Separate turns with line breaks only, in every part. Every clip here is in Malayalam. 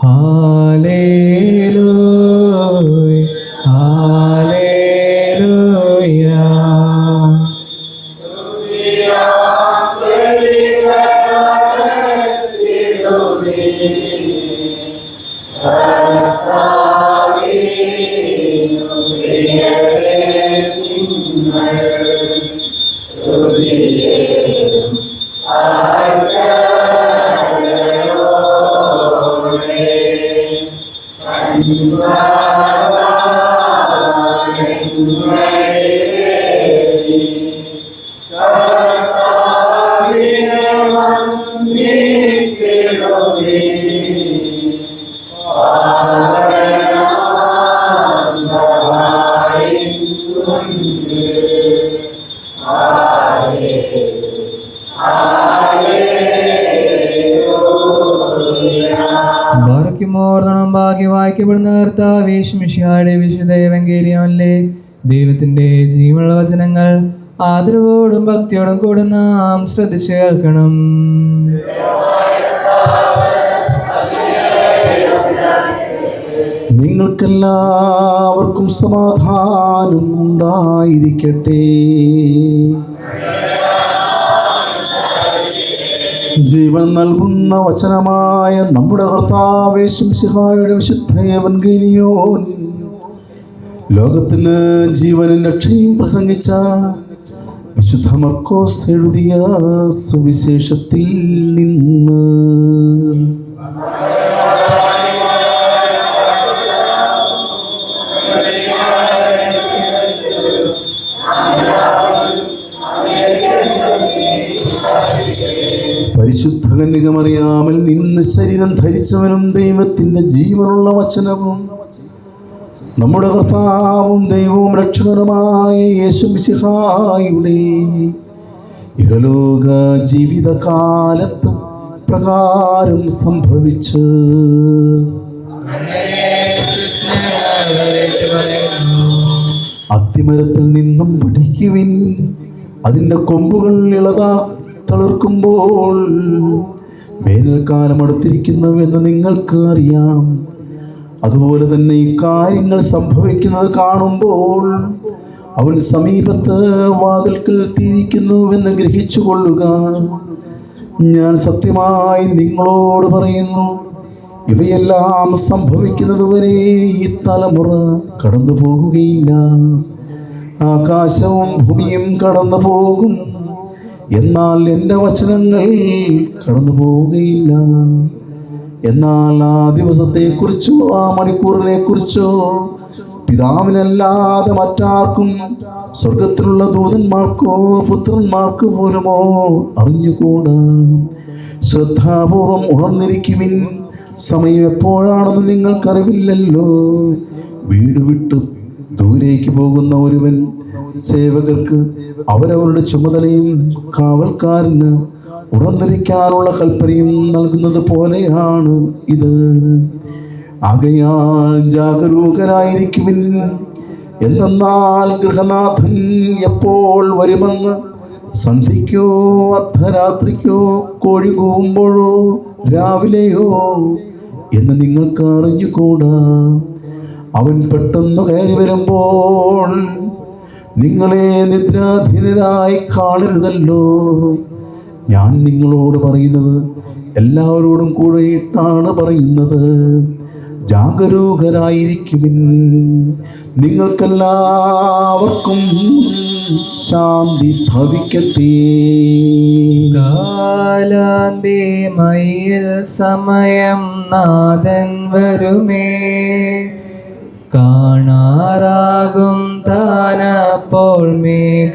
Hallelujah hallelujah. വായിക്കപ്പെടുന്ന കർത്താവേ മിശിഹായുടെ വിശുദ്ധ എവങ്കേലിയോനിലെ ദൈവത്തിന്റെ ജീവനുള്ള വചനങ്ങൾ ആദരവോടും ഭക്തിയോടും കൂടെ നാം ശ്രദ്ധിച്ചു കേൾക്കണം.
നിങ്ങൾക്കെല്ലാവർക്കും സമാധാനം ഉണ്ടായിരിക്കട്ടെ. ജീവൻ നൽകുന്ന വചനമായ നമ്മുടെ കർത്താവേ മിശിഹായുടെ വിശുദ്ധ എവങ്കേലിയോൻ ലോകത്തിന് ജീവനും രക്ഷയും പ്രസംഗിച്ച വിശുദ്ധ മർക്കോസ് എഴുതിയ സുവിശേഷത്തിൽ നിന്ന്. പരിശുദ്ധ കന്യക മറിയാമിൽ നിന്ന് ശരീരം ധരിച്ചവനും ദൈവത്തിന്റെ ജീവനുള്ള വചനവും നമ്മുടെ കർത്താവും ദൈവവും രക്ഷകനുമായ യേശു മിശിഹായുടെ ഇഹലോക ജീവിതകാലത്ത് പ്രകാരം സംഭവിച്ചു. അത്തിമരത്തിൽ നിന്നും പഠിക്കുവിൻ, അതിൻ്റെ കൊമ്പുകൾ തളിർക്കുമ്പോൾ വേനൽക്കാലം അടുത്തിരിക്കുന്നു എന്ന് നിങ്ങൾക്ക് അറിയാം. അതുപോലെ തന്നെ ഈ കാര്യങ്ങൾ സംഭവിക്കുന്നത് കാണുമ്പോൾ അവൻ സമീപത്ത് വാതിൽക്കൽ എത്തിയിരിക്കുന്നുവെന്ന് ഗ്രഹിച്ചു കൊള്ളുക. ഞാൻ സത്യമായി നിങ്ങളോട് പറയുന്നു, ഇവയെല്ലാം സംഭവിക്കുന്നതുവരെ ഈ തലമുറ കടന്നു പോകുകയില്ല. ആകാശവും ഭൂമിയും കടന്നു പോകും, എന്നാൽ എൻ്റെ വചനങ്ങൾ കടന്നു പോവുകയില്ല. എന്നാൽ ആ ദിവസത്തെക്കുറിച്ചോ ആ മണിക്കൂറിനെക്കുറിച്ചോ പിതാവിനല്ലാതെ മറ്റാർക്കും, സ്വർഗത്തിലുള്ള ദൂതന്മാർക്കോ പുത്രന്മാർക്ക് പോലുമോ അറിഞ്ഞുകൂടാ. ശ്രദ്ധാപൂർവം ഉണർന്നിരിക്കുവിൻ, സമയം എപ്പോഴാണെന്ന് നിങ്ങൾക്കറിവില്ലല്ലോ. വീട് വിട്ട് ദൂരേക്ക് പോകുന്ന ഒരുവൻ സേവകർക്ക് അവരവരുടെ ചുമതലയും കാവൽക്കാരന് ഉണർന്നിരിക്കാനുള്ള കൽപ്പനയും നൽകുന്നത് പോലെയാണ് ഇത്. ആകയാൽ ജാഗരൂകരായിരിക്കുവിൻ, എന്തെന്നാൽ ഗൃഹനാഥൻ എപ്പോൾ വരുമെന്ന് സന്ധ്യയ്ക്കോ അർദ്ധരാത്രിക്കോ കോഴി കൂവുമ്പോഴോ രാവിലെയോ എന്ന് നിങ്ങൾക്ക് അറിഞ്ഞുകൂടാ. അവൻ പെട്ടെന്ന് കയറി വരുമ്പോൾ നിങ്ങളെ നിദ്രാധീനരായി കാണരുതല്ലോ. ഞാൻ നിങ്ങളോട് പറയുന്നത് എല്ലാവരോടും കൂടെയിട്ടാണ് പറയുന്നത്, ജാഗരൂകരായിരിക്കുവിൻ. നിങ്ങൾക്കെല്ലാവർക്കും ശാന്തി ഭവിക്കട്ടെ.
കാലാന്തിമയിൽ സമയം നാഥൻ വരുമേ, കാണാറാകും താനപ്പോൾ മേഘത്തിനുള്ളിൽ.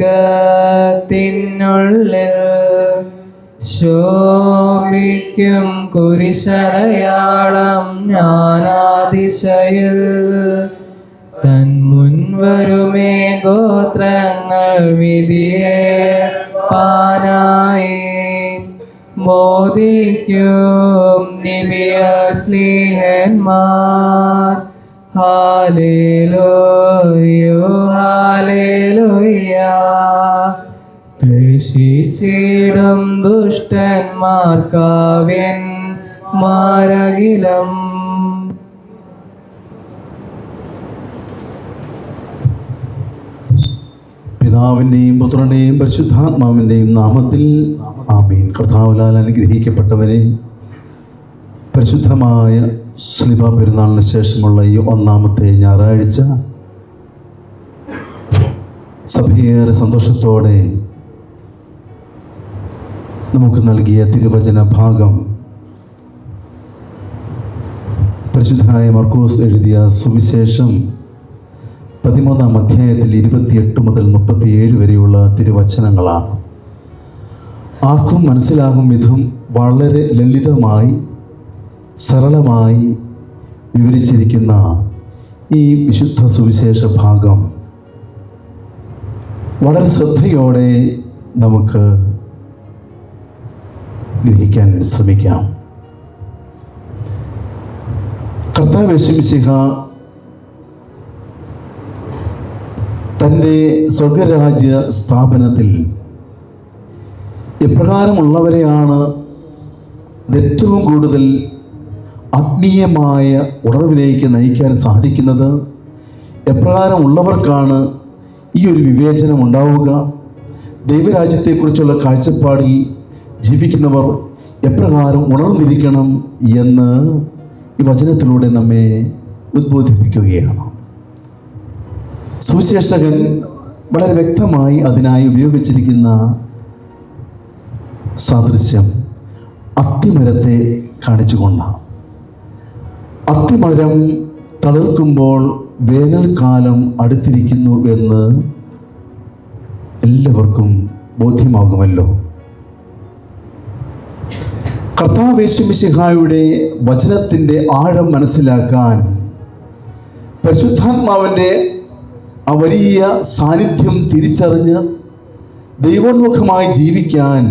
ശോഭിക്കും കുരിശടയാളം ജ്ഞാനാതിശയിൽ. തൻ മുൻവരുമേ ഗോത്രങ്ങൾ വിധിയെ പാനായി. മോദിക്കും നിബിയ സ്ലീഹന്മാർ. ഹല്ലേലൂയ ഹല്ലേലൂയ. ക്ലേശിച്ചിടും ദുഷ്ടന്മാർക്കാവിൻ മാരകിലം
പിതാവിൻ്റെയും പുത്രൻ്റെയും പരിശുദ്ധാത്മാവിൻ്റെയും നാമത്തിൽ ആമീൻ. കർത്താവിനാൽ അനുഗ്രഹിക്കപ്പെട്ടവരെ, പരിശുദ്ധമായ ശ്ലീബ പെരുന്നാളിന് ശേഷമുള്ള ഈ ഒന്നാമത്തെ ഞായറാഴ്ച സഭയേറെ സന്തോഷത്തോടെ നമുക്ക് നൽകിയ തിരുവചന ഭാഗം പരിശുദ്ധനായ മർക്കോസ് എഴുതിയ സുവിശേഷം 13-ാം അധ്യായത്തിൽ 28 മുതൽ 37 വരെയുള്ള തിരുവചനങ്ങളാണ്. ആർക്കും മനസ്സിലാകും വിധം വളരെ ലളിതമായി സരളമായി വിവരിച്ചിരിക്കുന്ന ഈ വിശുദ്ധ സുവിശേഷ ഭാഗം വളരെ ശ്രദ്ധയോടെ നമുക്ക് ഗ്രഹിക്കാൻ ശ്രമിക്കാം. കർത്താവ് യേശു മിശിഹ തൻ്റെ സ്വർഗരാജ്യ സ്ഥാപനത്തിൽ എപ്രകാരമുള്ളവരെയാണ് ഏറ്റവും കൂടുതൽ ആത്മീയമായ ഉണർവിലേക്ക് നയിക്കാൻ സാധിക്കുന്നത്, എപ്രകാരമുള്ളവർക്കാണ് ഈ ഒരു വിവേചനം ഉണ്ടാവുക, ദൈവരാജ്യത്തെക്കുറിച്ചുള്ള കാഴ്ചപ്പാടിൽ ജീവിക്കുന്നവർ എപ്രകാരം ഉണർന്നിരിക്കണം എന്ന് ഈ വചനത്തിലൂടെ നമ്മെ ഉദ്ബോധിപ്പിക്കുകയാണ്. സുവിശേഷകൻ വളരെ വ്യക്തമായി അതിനായി ഉപയോഗിച്ചിരിക്കുന്ന സാദൃശ്യം അത്തിമരത്തെ കാണിച്ചുകൊണ്ടാണ്. അത്തിമരം തളിർക്കുമ്പോൾ വേനൽക്കാലം അടുത്തിരിക്കുന്നു എന്ന് എല്ലാവർക്കും ബോധ്യമാകുമല്ലോ. കർത്താവ് യേശു മിശിഹായുടെ വചനത്തിൻ്റെ ആഴം മനസ്സിലാക്കാൻ പരിശുദ്ധാത്മാവിൻ്റെ ആ വലിയ സാന്നിധ്യം തിരിച്ചറിഞ്ഞ് ദൈവോന്മുഖമായി ജീവിക്കാൻ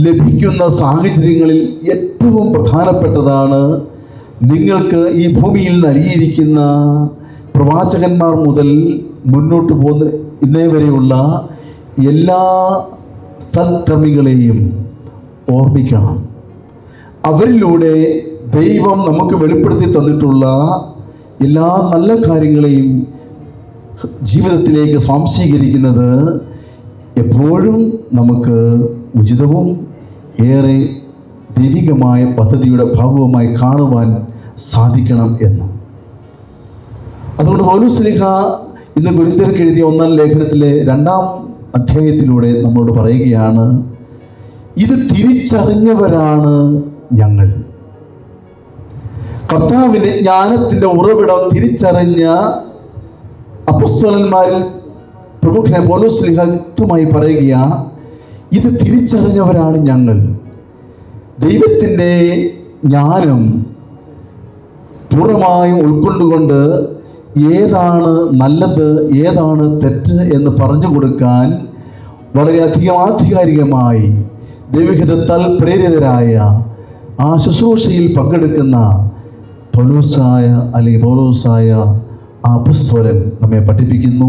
ലഭിക്കുന്ന സാഹചര്യങ്ങളിൽ ഏറ്റവും പ്രധാനപ്പെട്ടതാണ് നിങ്ങൾക്ക് ഈ ഭൂമിയിൽ നൽകിയിരിക്കുന്ന പ്രവാചകന്മാർ മുതൽ മുന്നോട്ട് പോകുന്ന ഇന്നേ വരെയുള്ള എല്ലാ സൽക്കർമ്മികളെയും ഓർമ്മിക്കണം. അവരിലൂടെ ദൈവം നമുക്ക് വെളിപ്പെടുത്തി തന്നിട്ടുള്ള എല്ലാ നല്ല കാര്യങ്ങളെയും ജീവിതത്തിലേക്ക് സ്വാംശീകരിക്കുന്നത് എപ്പോഴും നമുക്ക് ഉചിതവും ഏറെ ദൈവികമായ പദ്ധതിയുടെ ഭാഗവുമായി കാണുവാൻ സാധിക്കണം എന്ന്. അതുകൊണ്ട് പൗലോസ് ശ്ലീഹ ഇന്ന് കൊരിന്ത്യർക്ക് എഴുതിയ 1-ാം ലേഖനത്തിലെ 2-ാം അധ്യായത്തിലൂടെ നമ്മളോട് പറയുകയാണ്, ഇത് തിരിച്ചറിഞ്ഞവരാണ് ഞങ്ങൾ. കർത്താവിൻ്റെ ജ്ഞാനത്തിൻ്റെ ഉറവിടം തിരിച്ചറിഞ്ഞ അപ്പോസ്തലന്മാരിൽ പ്രമുഖനായ പൗലോസ് ശ്ലീഹ വ്യക്തമായി പറയുക, ഇത് തിരിച്ചറിഞ്ഞവരാണ് ഞങ്ങൾ. ദൈവത്തിൻ്റെ ജ്ഞാനം പൂർണ്ണമായും ഉൾക്കൊണ്ടുകൊണ്ട് ഏതാണ് നല്ലത് ഏതാണ് തെറ്റ് എന്ന് പറഞ്ഞു കൊടുക്കാൻ വളരെയധികം ആധികാരികമായി ദൈവഹിതത്താൽ പ്രേരിതരായ ആ ശുശ്രൂഷയിൽ പങ്കെടുക്കുന്ന പൗലോസായ ആ അപ്പോസ്തലൻ നമ്മെ പഠിപ്പിക്കുന്നു.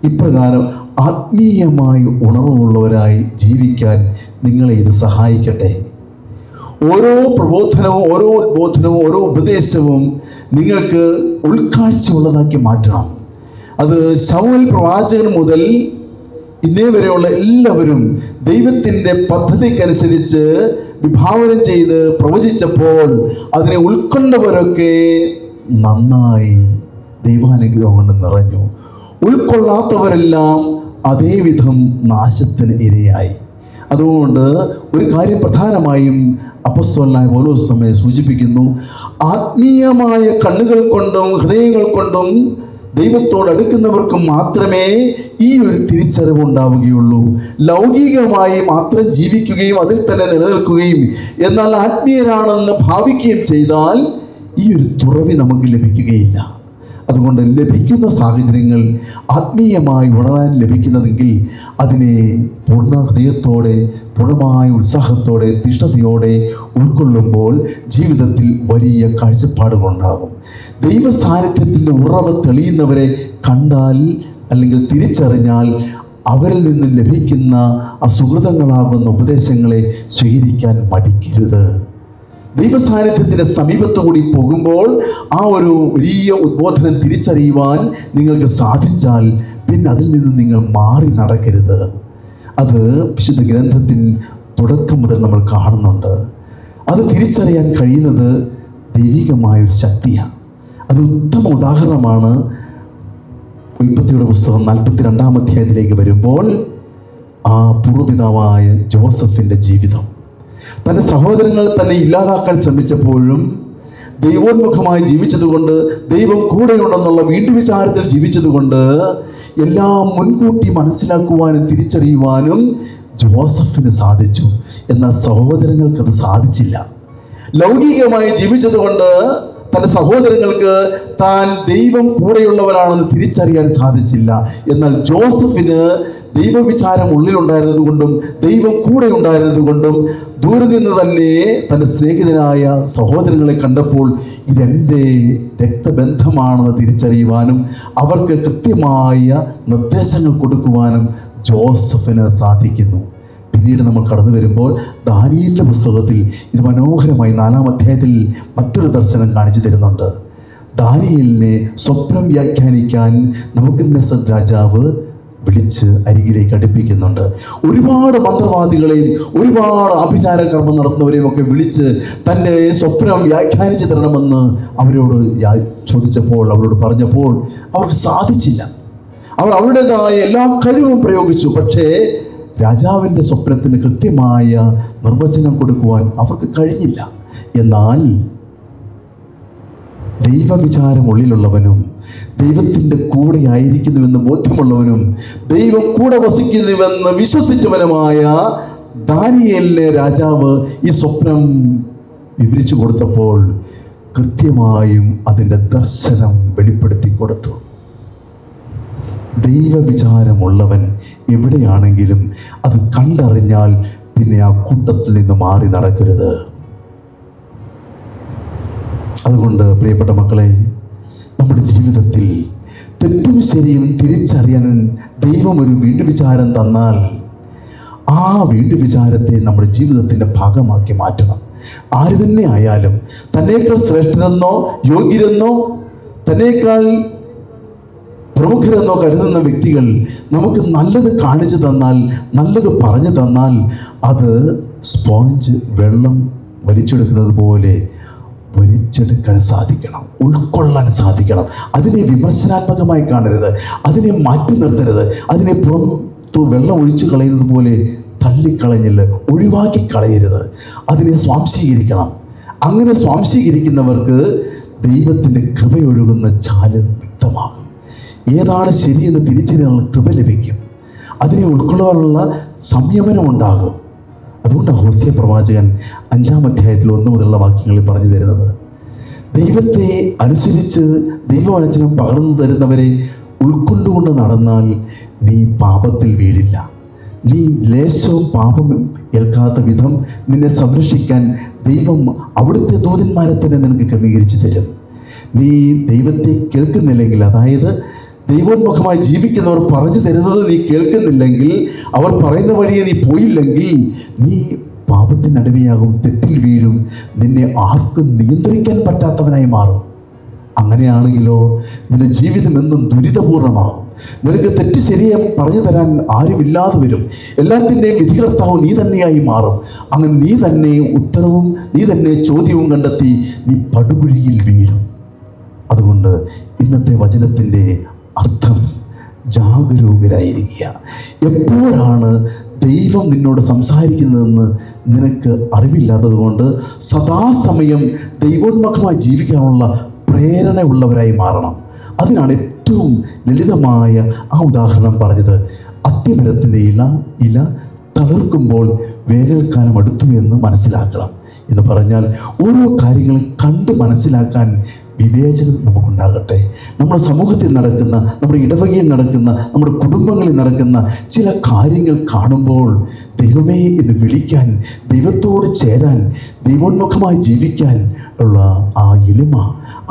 ഇപ്രകാരം ആത്മീയമായി ഉണർവുള്ളവരായി ജീവിക്കാൻ നിങ്ങളെ ഇത് സഹായിക്കട്ടെ. ഓരോ പ്രബോധനവും ഓരോ ഉദ്ബോധനവും ഓരോ ഉപദേശവും നിങ്ങൾക്ക് ഉൾക്കാഴ്ചയുള്ളതാക്കി മാറ്റണം. അത് ശമൂവേൽ പ്രവാചകൻ മുതൽ ഇന്നേ വരെയുള്ള എല്ലാവരും ദൈവത്തിൻ്റെ പദ്ധതിക്കനുസരിച്ച് വിഭാവനം ചെയ്ത് പ്രവചിച്ചപ്പോൾ അതിനെ ഉൾക്കൊണ്ടവരൊക്കെ നന്നായി ദൈവാനുഗ്രഹം കൊണ്ട് നിറഞ്ഞു. ഉൾക്കൊള്ളാത്തവരെല്ലാം അതേവിധം നാശത്തിന് ഇരയായി. അതുകൊണ്ട് ഒരു കാര്യം പ്രധാനമായും അപ്പോസ്തലനായ പൗലോസ് നമ്മെ സൂചിപ്പിക്കുന്നു, ആത്മീയമായ കണ്ണുകൾ കൊണ്ടും ഹൃദയങ്ങൾ കൊണ്ടും ദൈവത്തോട് അടുക്കുന്നവർക്ക് മാത്രമേ ഈ ഒരു തിരിച്ചറിവുണ്ടാവുകയുള്ളൂ. ലൗകികമായി മാത്രം ജീവിക്കുകയും അതിൽ തന്നെ നിലനിൽക്കുകയും എന്നാൽ ആത്മീയരാണെന്ന് ഭാവിക്കുകയും ചെയ്താൽ ഈ ഒരു തുറവി നമുക്ക് ലഭിക്കുകയില്ല. അതുകൊണ്ട് ലഭിക്കുന്ന സാഹചര്യങ്ങൾ ആത്മീയമായി ഉണരാൻ ലഭിക്കുന്നതെങ്കിൽ അതിനെ പൂർണ്ണ ഹൃദയത്തോടെ പൂർണ്ണമായ ഉത്സാഹത്തോടെ തീഷ്ണതയോടെ ഉൾക്കൊള്ളുമ്പോൾ ജീവിതത്തിൽ വലിയ കാഴ്ചപ്പാടുകളുണ്ടാകും. ദൈവ സാന്നിധ്യത്തിൻ്റെ ഉറവ് തെളിയുന്നവരെ കണ്ടാൽ അല്ലെങ്കിൽ തിരിച്ചറിഞ്ഞാൽ അവരിൽ നിന്ന് ലഭിക്കുന്ന അസുഹൃതങ്ങളാകുന്ന ഉപദേശങ്ങളെ സ്വീകരിക്കാൻ മടിക്കരുത്. ദൈവസാന്നിധ്യത്തിൻ്റെ സമീപത്തു കൂടി പോകുമ്പോൾ ആ ഒരു വലിയ ഉദ്ബോധനം തിരിച്ചറിയുവാൻ നിങ്ങൾക്ക് സാധിച്ചാൽ പിന്നെ അതിൽ നിന്ന് നിങ്ങൾ മാറി നടക്കരുത്. അത് വിശുദ്ധ ഗ്രന്ഥത്തിന് തുടക്കം മുതൽ നമ്മൾ കാണുന്നുണ്ട്. അത് തിരിച്ചറിയാൻ കഴിയുന്നത് ദൈവികമായൊരു ശക്തിയാണ്. അത് ഉത്തമ ഉദാഹരണമാണ് ഉൽപ്പത്തിയുടെ പുസ്തകം 42-ാം അധ്യായത്തിലേക്ക് വരുമ്പോൾ ആ പൂർവ്വപിതാവായ ജോസഫിൻ്റെ ജീവിതം. തൻ്റെ സഹോദരങ്ങൾ തന്നെ ഇല്ലാതാക്കാൻ ശ്രമിച്ചപ്പോഴും ദൈവോന്മുഖമായി ജീവിച്ചതുകൊണ്ട്, ദൈവം കൂടെയുണ്ടെന്നുള്ള വീണ്ടും വിചാരത്തിൽ ജീവിച്ചതുകൊണ്ട് എല്ലാം മുൻകൂട്ടി മനസ്സിലാക്കുവാനും തിരിച്ചറിയുവാനും ജോസഫിന് സാധിച്ചു. എന്നാൽ സഹോദരങ്ങൾക്കത് സാധിച്ചില്ല. ലൗകികമായി ജീവിച്ചതുകൊണ്ട് തൻ്റെ സഹോദരങ്ങൾക്ക് താൻ ദൈവം കൂടെയുള്ളവരാണെന്ന് തിരിച്ചറിയാൻ സാധിച്ചില്ല. എന്നാൽ ജോസഫിന് ദൈവവിചാരം ഉള്ളിലുണ്ടായിരുന്നത് കൊണ്ടും ദൈവം കൂടെ ഉണ്ടായിരുന്നത് കൊണ്ടും ദൂരെ നിന്ന് തന്നെ തൻ്റെ സ്നേഹിതനായ സഹോദരങ്ങളെ കണ്ടപ്പോൾ ഇതെൻ്റെ രക്തബന്ധമാണെന്ന് തിരിച്ചറിയുവാനും അവർക്ക് കൃത്യമായ നിർദ്ദേശങ്ങൾ കൊടുക്കുവാനും ജോസഫിന് സാധിക്കുന്നു. പിന്നീട് നമ്മൾ കടന്നു വരുമ്പോൾ ദാനിയേലിൻ്റെ പുസ്തകത്തിൽ ഇത് മനോഹരമായി 4-ാം അധ്യായത്തിൽ മറ്റൊരു ദർശനം കാണിച്ചു തരുന്നുണ്ട്. ദാനിയേലിനെ സ്വപ്നം വ്യാഖ്യാനിക്കാൻ നബൂഖദ്നേസർ രാജാവ് വിളിച്ച് അരികിലേക്ക് അടുപ്പിക്കുന്നുണ്ട്. ഒരുപാട് മന്ത്രവാദികളെയും ഒരുപാട് ആഭിചാര കർമ്മം നടത്തുന്നവരെയും ഒക്കെ വിളിച്ച് തൻ്റെ സ്വപ്നം വ്യാഖ്യാനിച്ച് തരണമെന്ന് അവരോട് ചോദിച്ചപ്പോൾ, അവരോട് പറഞ്ഞപ്പോൾ അവർക്ക് സാധിച്ചില്ല. അവർ അവരുടേതായ എല്ലാ കഴിവും പ്രയോഗിച്ചു. പക്ഷേ രാജാവിൻ്റെ സ്വപ്നത്തിന് കൃത്യമായ നിർവചനം കൊടുക്കുവാൻ അവർക്ക് കഴിഞ്ഞില്ല. എന്നാൽ ദൈവവിചാരം ഉള്ളിലുള്ളവനും ദൈവത്തിൻ്റെ കൂടെ ആയിരിക്കുന്നുവെന്ന് ബോധ്യമുള്ളവനും ദൈവം കൂടെ വസിക്കുന്നുവെന്ന് വിശ്വസിച്ചവനുമായ ദാനിയേലിനെ രാജാവ് ഈ സ്വപ്നം വിവരിച്ചു കൊടുത്തപ്പോൾ കൃത്യമായും അതിൻ്റെ ദർശനം വെളിപ്പെടുത്തി കൊടുത്തു. ദൈവവിചാരമുള്ളവൻ എവിടെയാണെങ്കിലും അത് കണ്ടറിഞ്ഞാൽ പിന്നെ ആ കൂട്ടത്തിൽ നിന്ന് മാറി നടക്കരുത്. അതുകൊണ്ട് പ്രിയപ്പെട്ട മക്കളെ, നമ്മുടെ ജീവിതത്തിൽ തെറ്റും ശരിയും തിരിച്ചറിയാൻ ദൈവം ഒരു വീണ്ടും വിചാരം തന്നാൽ ആ വീണ്ടും വിചാരത്തെ നമ്മുടെ ജീവിതത്തിൻ്റെ ഭാഗമാക്കി മാറ്റണം. ആര് തന്നെ ആയാലും, തന്നേക്കാൾ ശ്രേഷ്ഠരെന്നോ യോഗ്യരെന്നോ തന്നേക്കാൾ പ്രമുഖരെന്നോ കരുതുന്ന വ്യക്തികൾ നമുക്ക് നല്ലത് കാണിച്ചു തന്നാൽ, നല്ലത് പറഞ്ഞു തന്നാൽ അത് സ്പോഞ്ച് വെള്ളം വലിച്ചെടുക്കുന്നത് പോലെ വലിച്ചെടുക്കാൻ സാധിക്കണം, ഉൾക്കൊള്ളാൻ സാധിക്കണം. അതിനെ വിമർശനാത്മകമായി കാണരുത്, അതിനെ മാറ്റി നിർത്തരുത്, അതിനെ വെള്ളം ഒഴിച്ചു കളയുന്നത് പോലെ തള്ളിക്കളഞ്ഞില്ല, ഒഴിവാക്കി കളയരുത്. അതിനെ സ്വാംശീകരിക്കണം. അങ്ങനെ സ്വാംശീകരിക്കുന്നവർക്ക് ദൈവത്തിൻ്റെ കൃപയൊഴുകുന്ന ചാല് വ്യക്തമാകും. ഏതാണ് ശരിയെന്ന് തിരിച്ചറിയാനുള്ള കൃപ ലഭിക്കും. അതിനെ ഉൾക്കൊള്ളാനുള്ള സംയമനം ഉണ്ടാകും. അതുകൊണ്ടാണ് ഹോസിയ പ്രവാചകൻ 5-ാം അധ്യായത്തിൽ 1 മുതലുള്ള വാക്യങ്ങളിൽ പറഞ്ഞു തരുന്നത്, ദൈവത്തെ അനുസരിച്ച് ദൈവവചനം പകർന്നു തരുന്നവരെ ഉൾക്കൊണ്ടുകൊണ്ട് നടന്നാൽ നീ പാപത്തിൽ വീഴില്ല. നീ ലേശവും പാപം ഏൽക്കാത്ത വിധം നിന്നെ സംരക്ഷിക്കാൻ ദൈവം അവിടുത്തെ ദൂതന്മാരെ തന്നെ നിനക്ക് ക്രമീകരിച്ചു തരും. നീ ദൈവത്തെ കേൾക്കുന്നില്ലെങ്കിൽ, അതായത് ദൈവോന്മുഖമായി ജീവിക്കുന്നവർ പറഞ്ഞു തരുന്നത് നീ കേൾക്കുന്നില്ലെങ്കിൽ, അവർ പറയുന്ന വഴിയെ നീ പോയില്ലെങ്കിൽ നീ പാപത്തിനടിമയാകും, തെറ്റിൽ വീഴും, നിന്നെ ആർക്കും നിയന്ത്രിക്കാൻ പറ്റാത്തവനായി മാറും. അങ്ങനെയാണെങ്കിലോ നിന്റെ ജീവിതം എന്നും ദുരിതപൂർണമാകും. നിനക്ക് തെറ്റ് ശരിയെ പറഞ്ഞു തരാൻ ആരുമില്ലാതെ വരും. എല്ലാത്തിൻ്റെയും വിധികർത്താവ് നീ തന്നെയായി മാറും. അങ്ങനെ നീ തന്നെ ഉത്തരവും നീ തന്നെ ചോദ്യവും കണ്ടെത്തി നീ പടുകുഴിയിൽ വീഴും. അതുകൊണ്ട് ഇന്നത്തെ വചനത്തിൻ്റെ അർത്ഥം ജാഗരൂകരായിരിക്കുക. എപ്പോഴാണ് ദൈവം നിന്നോട് സംസാരിക്കുന്നതെന്ന് നിനക്ക് അറിവില്ലാത്തത് കൊണ്ട് സദാസമയം ദൈവോന്മുഖമായി ജീവിക്കാനുള്ള പ്രേരണയുള്ളവരായി മാറണം. അതിനാണ് ഏറ്റവും ലളിതമായ ആ ഉദാഹരണം പറഞ്ഞത്. അത്തിമരത്തിൻ്റെ ഇല തളിർക്കുമ്പോൾ വേനൽക്കാലം അടുത്തു എന്ന് മനസ്സിലാക്കണം എന്ന് പറഞ്ഞാൽ ഓരോ കാര്യങ്ങളും കണ്ട് മനസ്സിലാക്കാൻ വിവേചനം നമുക്കുണ്ടാകട്ടെ. നമ്മുടെ സമൂഹത്തിൽ നടക്കുന്ന, നമ്മുടെ ഇടവകയിൽ നടക്കുന്ന, നമ്മുടെ കുടുംബങ്ങളിൽ നടക്കുന്ന ചില കാര്യങ്ങൾ കാണുമ്പോൾ ദൈവമേ എന്ന് വിളിക്കാൻ, ദൈവത്തോട് ചേരാൻ, ദൈവോന്മുഖമായി ജീവിക്കാൻ ഉള്ള ആ എളിമ,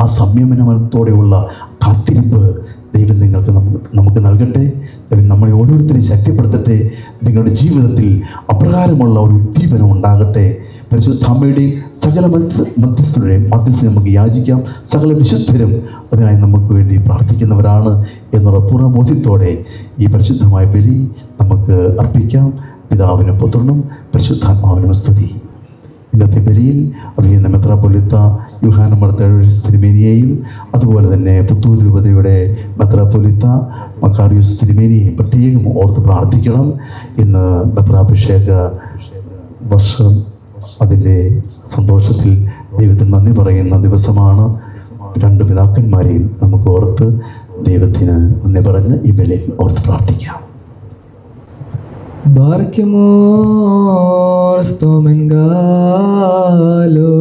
ആ സംയമനത്തോടെയുള്ള കാത്തിരിപ്പ് ദൈവം നമുക്ക് നൽകട്ടെ. ദൈവം നമ്മളെ ഓരോരുത്തരെയും ശക്തിപ്പെടുത്തട്ടെ. നിങ്ങളുടെ ജീവിതത്തിൽ അപ്രകാരമുള്ള ഒരു ഉദ്ദീപനം ഉണ്ടാകട്ടെ. പരിശുദ്ധ അമ്മയുടെയും സകല മധ്യസ്ഥരുടെയും മധ്യസ്ഥ നമുക്ക് യാചിക്കാം. സകല വിശുദ്ധരും അതിനായി നമുക്ക് വേണ്ടി പ്രാർത്ഥിക്കുന്നവരാണ് എന്നുള്ള പൂർണ്ണബോധ്യത്തോടെ ഈ പരിശുദ്ധമായ ബലി നമുക്ക് അർപ്പിക്കാം. പിതാവിനും പുത്രനും പരിശുദ്ധാത്മാവിനും സ്തുതി. ഇന്നത്തെ ബലിയിൽ അഭിനന്ദ മെത്രാപ്പൊലീത്ത യൂഹാന മാർ തിരുമേനിയെയും അതുപോലെ തന്നെ പുത്തൂർ രൂപതയുടെ മെത്രാപ്പൊലീത്ത മക്കാറിയൂസ് തിരുമേനിയെയും പ്രത്യേകം ഓർത്ത് പ്രാർത്ഥിക്കണം. ഇന്ന് മെത്രാഭിഷേക വർഷം, അതിൻ്റെ സന്തോഷത്തിൽ ദൈവത്തിന് നന്ദി പറയുന്ന ദിവസമാണ്. രണ്ട് പിതാക്കന്മാരെയും നമുക്ക് ഓർത്ത് ദൈവത്തിന് നന്ദി പറഞ്ഞ് ഈ ബലിയിൽ ഓർത്ത് പ്രാർത്ഥിക്കാം.
Barkimor stomen galo